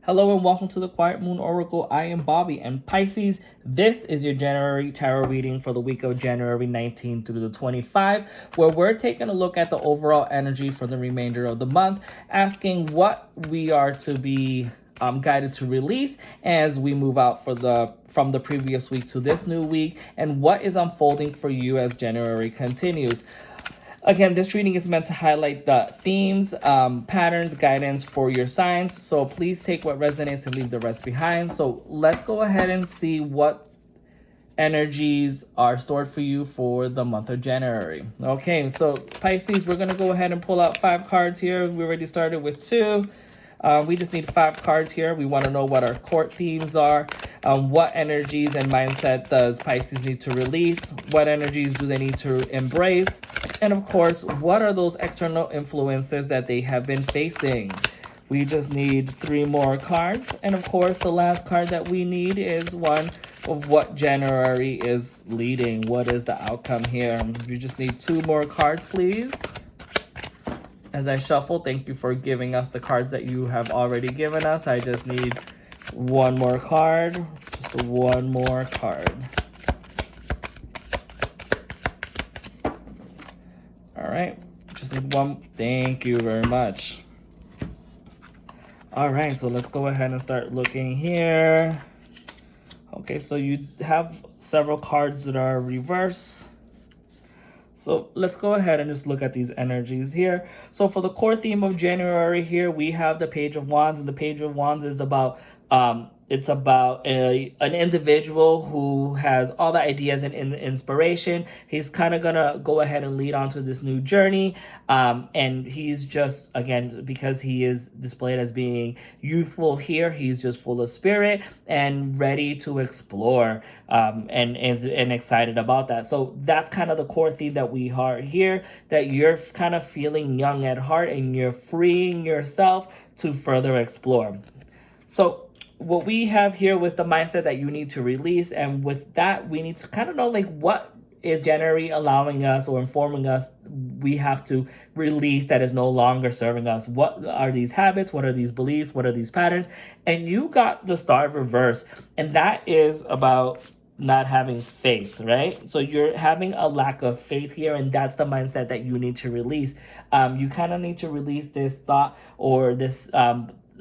Hello and welcome to the Quiet Moon Oracle. I am Bobby, and Pisces, this is your January tarot reading for the week of January 19th through the 25th, where we're taking a look at the overall energy for the remainder of the month, asking what we are to be guided to release as we move out from the previous week to this new week, and what is unfolding for you as January continues. Again, this reading is meant to highlight the themes, patterns, guidance for your signs. So please take what resonates and leave the rest behind. So let's go ahead and see what energies are stored for you for the month of January. Okay, so Pisces, we're going to go ahead and pull out 5 cards here. We already started with 2. We just need 5 cards here. We want to know what our court themes are. What energies and mindset does Pisces need to release? What energies do they need to embrace? And of course, what are those external influences that they have been facing? We just need 3 more cards. And of course, the last card that we need is one of what January is leading. What is the outcome here? You just need 2 more cards, please. As I shuffle, thank you for giving us the cards that you have already given us. I just need 1 more card. Just 1 more card. All right. Just need 1. Thank you very much. All right. So let's go ahead and start looking here. Okay. So you have several cards that are reversed. So let's go ahead and just look at these energies here. So for the core theme of January here, we have the Page of Wands, and the Page of Wands is about it's about an individual who has all the ideas and inspiration. He's kind of gonna go ahead and lead on to this new journey, and he's just, again, because he is displayed as being youthful here, he's just full of spirit and ready to explore, and excited about that. So that's kind of the core theme that we are here, that you're kind of feeling young at heart and you're freeing yourself to further explore. So what we have here with the mindset that you need to release, and with that we need to kind of know, like, what is January allowing us or informing us we have to release that is no longer serving us. What are these habits? What are these beliefs? What are these patterns? And you got the Star reverse, and that is about not having faith, right? So you're having a lack of faith here, and that's the mindset that you need to release. You kind of need to release this thought or this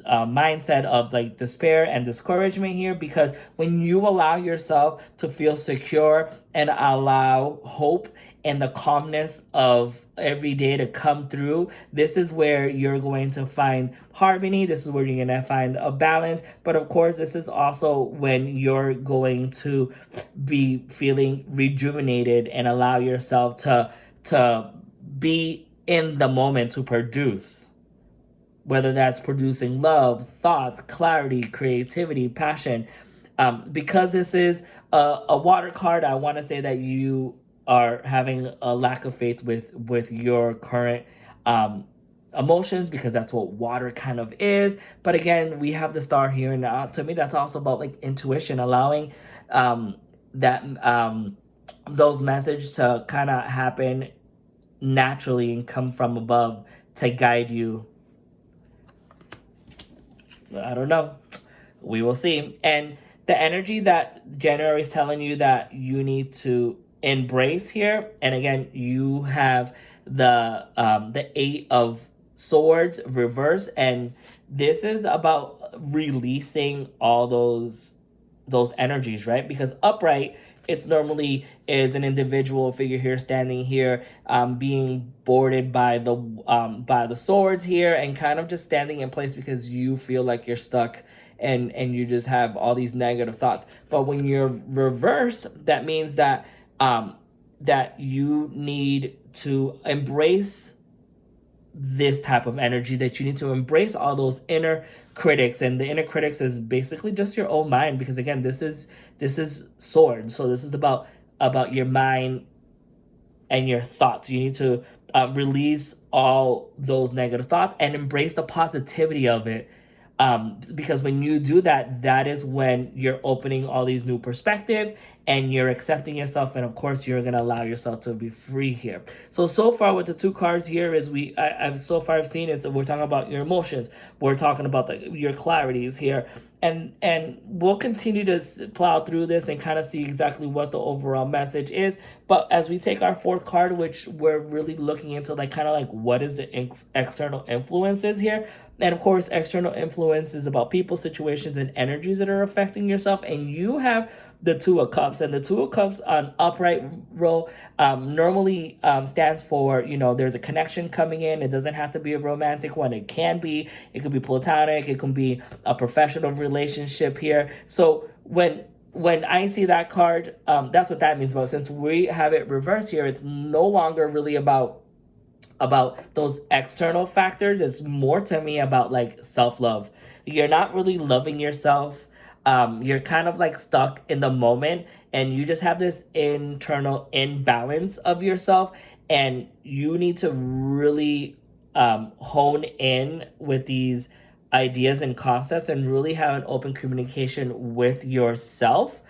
mindset of like despair and discouragement here, because when you allow yourself to feel secure and allow hope and the calmness of every day to come through, this is where you're going to find harmony. This is where you're going to find a balance. But of course, this is also when you're going to be feeling rejuvenated and allow yourself to be in the moment to produce. Whether that's producing love, thoughts, clarity, creativity, passion. Because this is a water card, I want to say that you are having a lack of faith with your current emotions, because that's what water kind of is. But again, we have the Star here, and to me, that's also about like intuition, allowing those messages to kind of happen naturally and come from above to guide you. I don't know. We will see. And the energy that January is telling you that you need to embrace here, and again, you have the 8 of Swords reverse, and this is about releasing all those energies, right? Because upright, it's normally is an individual figure here standing here, being boarded by the swords here, and kind of just standing in place because you feel like you're stuck and you just have all these negative thoughts. But when you're reversed, that means that that you need to embrace this type of energy, that you need to embrace all those inner critics. And the inner critics is basically just your own mind, because again, this is sword, so this is about your mind and your thoughts. You need to release all those negative thoughts and embrace the positivity of it, Because when you do that, that is when you're opening all these new perspective and you're accepting yourself, and of course you're going to allow yourself to be free here. So far with the two cards here is I've so far I've seen it, so we're talking about your emotions, we're talking about your clarities here, and we'll continue to plow through this and kind of see exactly what the overall message is. But as we take our fourth card, which we're really looking into, like kind of like what is the external influences here. And of course, external influence is about people, situations, and energies that are affecting yourself. And you have the Two of Cups, and the Two of Cups on upright row normally stands for, there's a connection coming in. It doesn't have to be a romantic one. It can be. It could be platonic. It can be a professional relationship here. So when I see that card, that's what that means. But since we have it reversed here, it's no longer really about those external factors. It's more to me about like self-love. You're not really loving yourself. You're kind of like stuck in the moment, and you just have this internal imbalance of yourself, and you need to really hone in with these ideas and concepts and really have an open communication with yourself,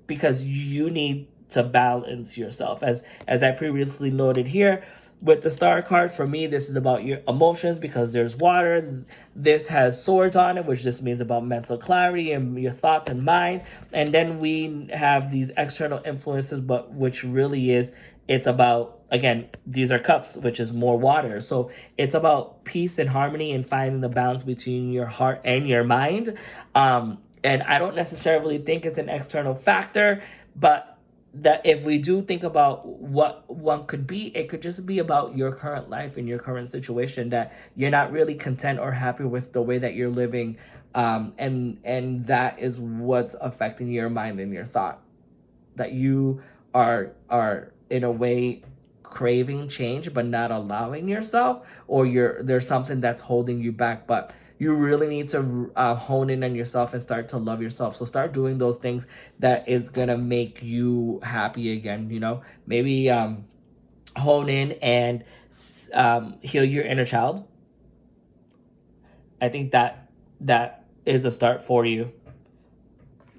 because you need to balance yourself. As I previously noted here, with the star card, for me, this is about your emotions because there's water. This has swords on it, which just means about mental clarity and your thoughts and mind. And then we have these external influences, but which really is, it's about, again, these are cups, which is more water. So it's about peace and harmony and finding the balance between your heart and your mind. And I don't necessarily think it's an external factor, but that if we do think about what one could be, it could just be about your current life and your current situation, that you're not really content or happy with the way that you're living, and that is what's affecting your mind and your thought, that you are in a way craving change but not allowing yourself, or there's something that's holding you back. But you really need to hone in on yourself and start to love yourself. So start doing those things that is gonna make you happy again. Maybe hone in and heal your inner child. I think that is a start for you.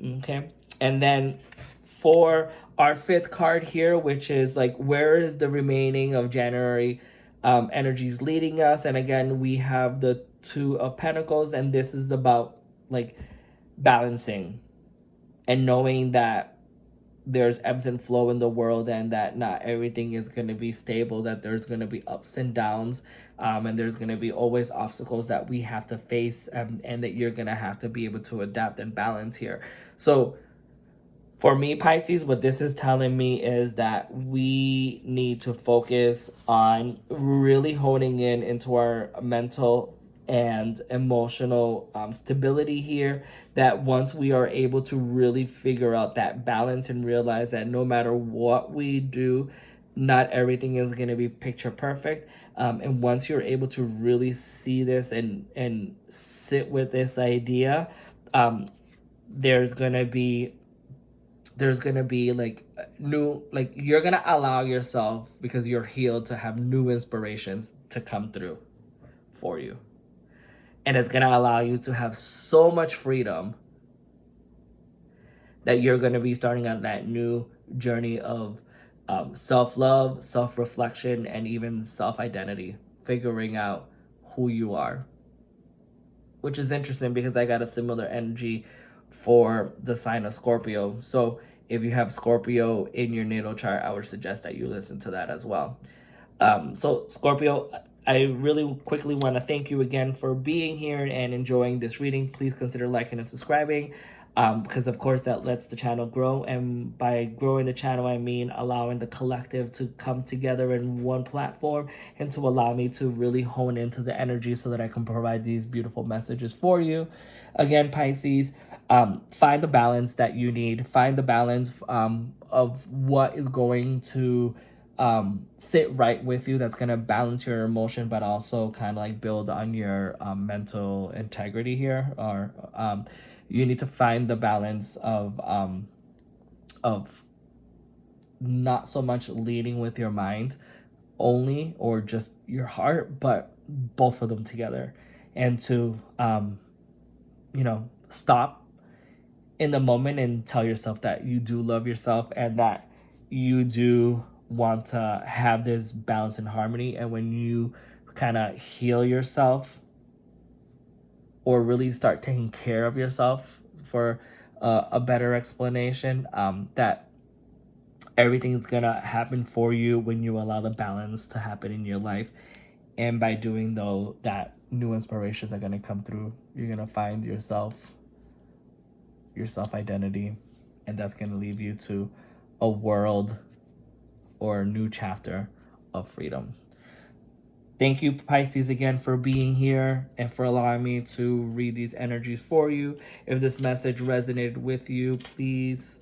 Okay. And then for our fifth card here, which is like, where is the remaining of January energies leading us? And again, we have the Two of Pentacles, and this is about like balancing and knowing that there's ebbs and flow in the world, and that not everything is going to be stable, that there's going to be ups and downs, and there's going to be always obstacles that we have to face, and that you're going to have to be able to adapt and balance here. So for me, Pisces, what this is telling me is that we need to focus on really honing in into our mental and emotional stability here. That once we are able to really figure out that balance and realize that no matter what we do, not everything is going to be picture perfect. And once you're able to really see this and sit with this idea, there's going to be like new, like you're gonna allow yourself, because you're healed, to have new inspirations to come through for you, and it's gonna allow you to have so much freedom that you're gonna be starting on that new journey of self-love, self-reflection, and even self-identity, figuring out who you are, which is interesting because I got a similar energy for the sign of Scorpio. So if you have Scorpio in your natal chart, I would suggest that you listen to that as well. So Scorpio, I really quickly want to thank you again for being here and enjoying this reading. Please consider liking and subscribing, because of course that lets the channel grow. And by growing the channel, I mean allowing the collective to come together in one platform, and to allow me to really hone into the energy so that I can provide these beautiful messages for you. Again, Pisces, find the balance that you need. Find the balance of what is going to sit right with you, that's going to balance your emotion, but also kind of like build on your mental integrity here. Or you need to find the balance of not so much leading with your mind only, or just your heart, but both of them together. and to, stop in the moment and tell yourself that you do love yourself and that you do want to have this balance and harmony. And when you kind of heal yourself or really start taking care of yourself, for a better explanation, that everything's gonna happen for you when you allow the balance to happen in your life. And by doing though that, new inspirations are gonna come through. You're gonna find yourself, your self-identity, and that's gonna lead you to a world or a new chapter of freedom. Thank you, Pisces, again for being here and for allowing me to read these energies for you. If this message resonated with you, please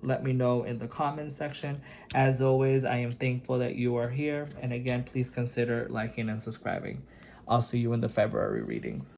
let me know in the comments section. As always, I am thankful that you are here. And again, please consider liking and subscribing. I'll see you in the February readings.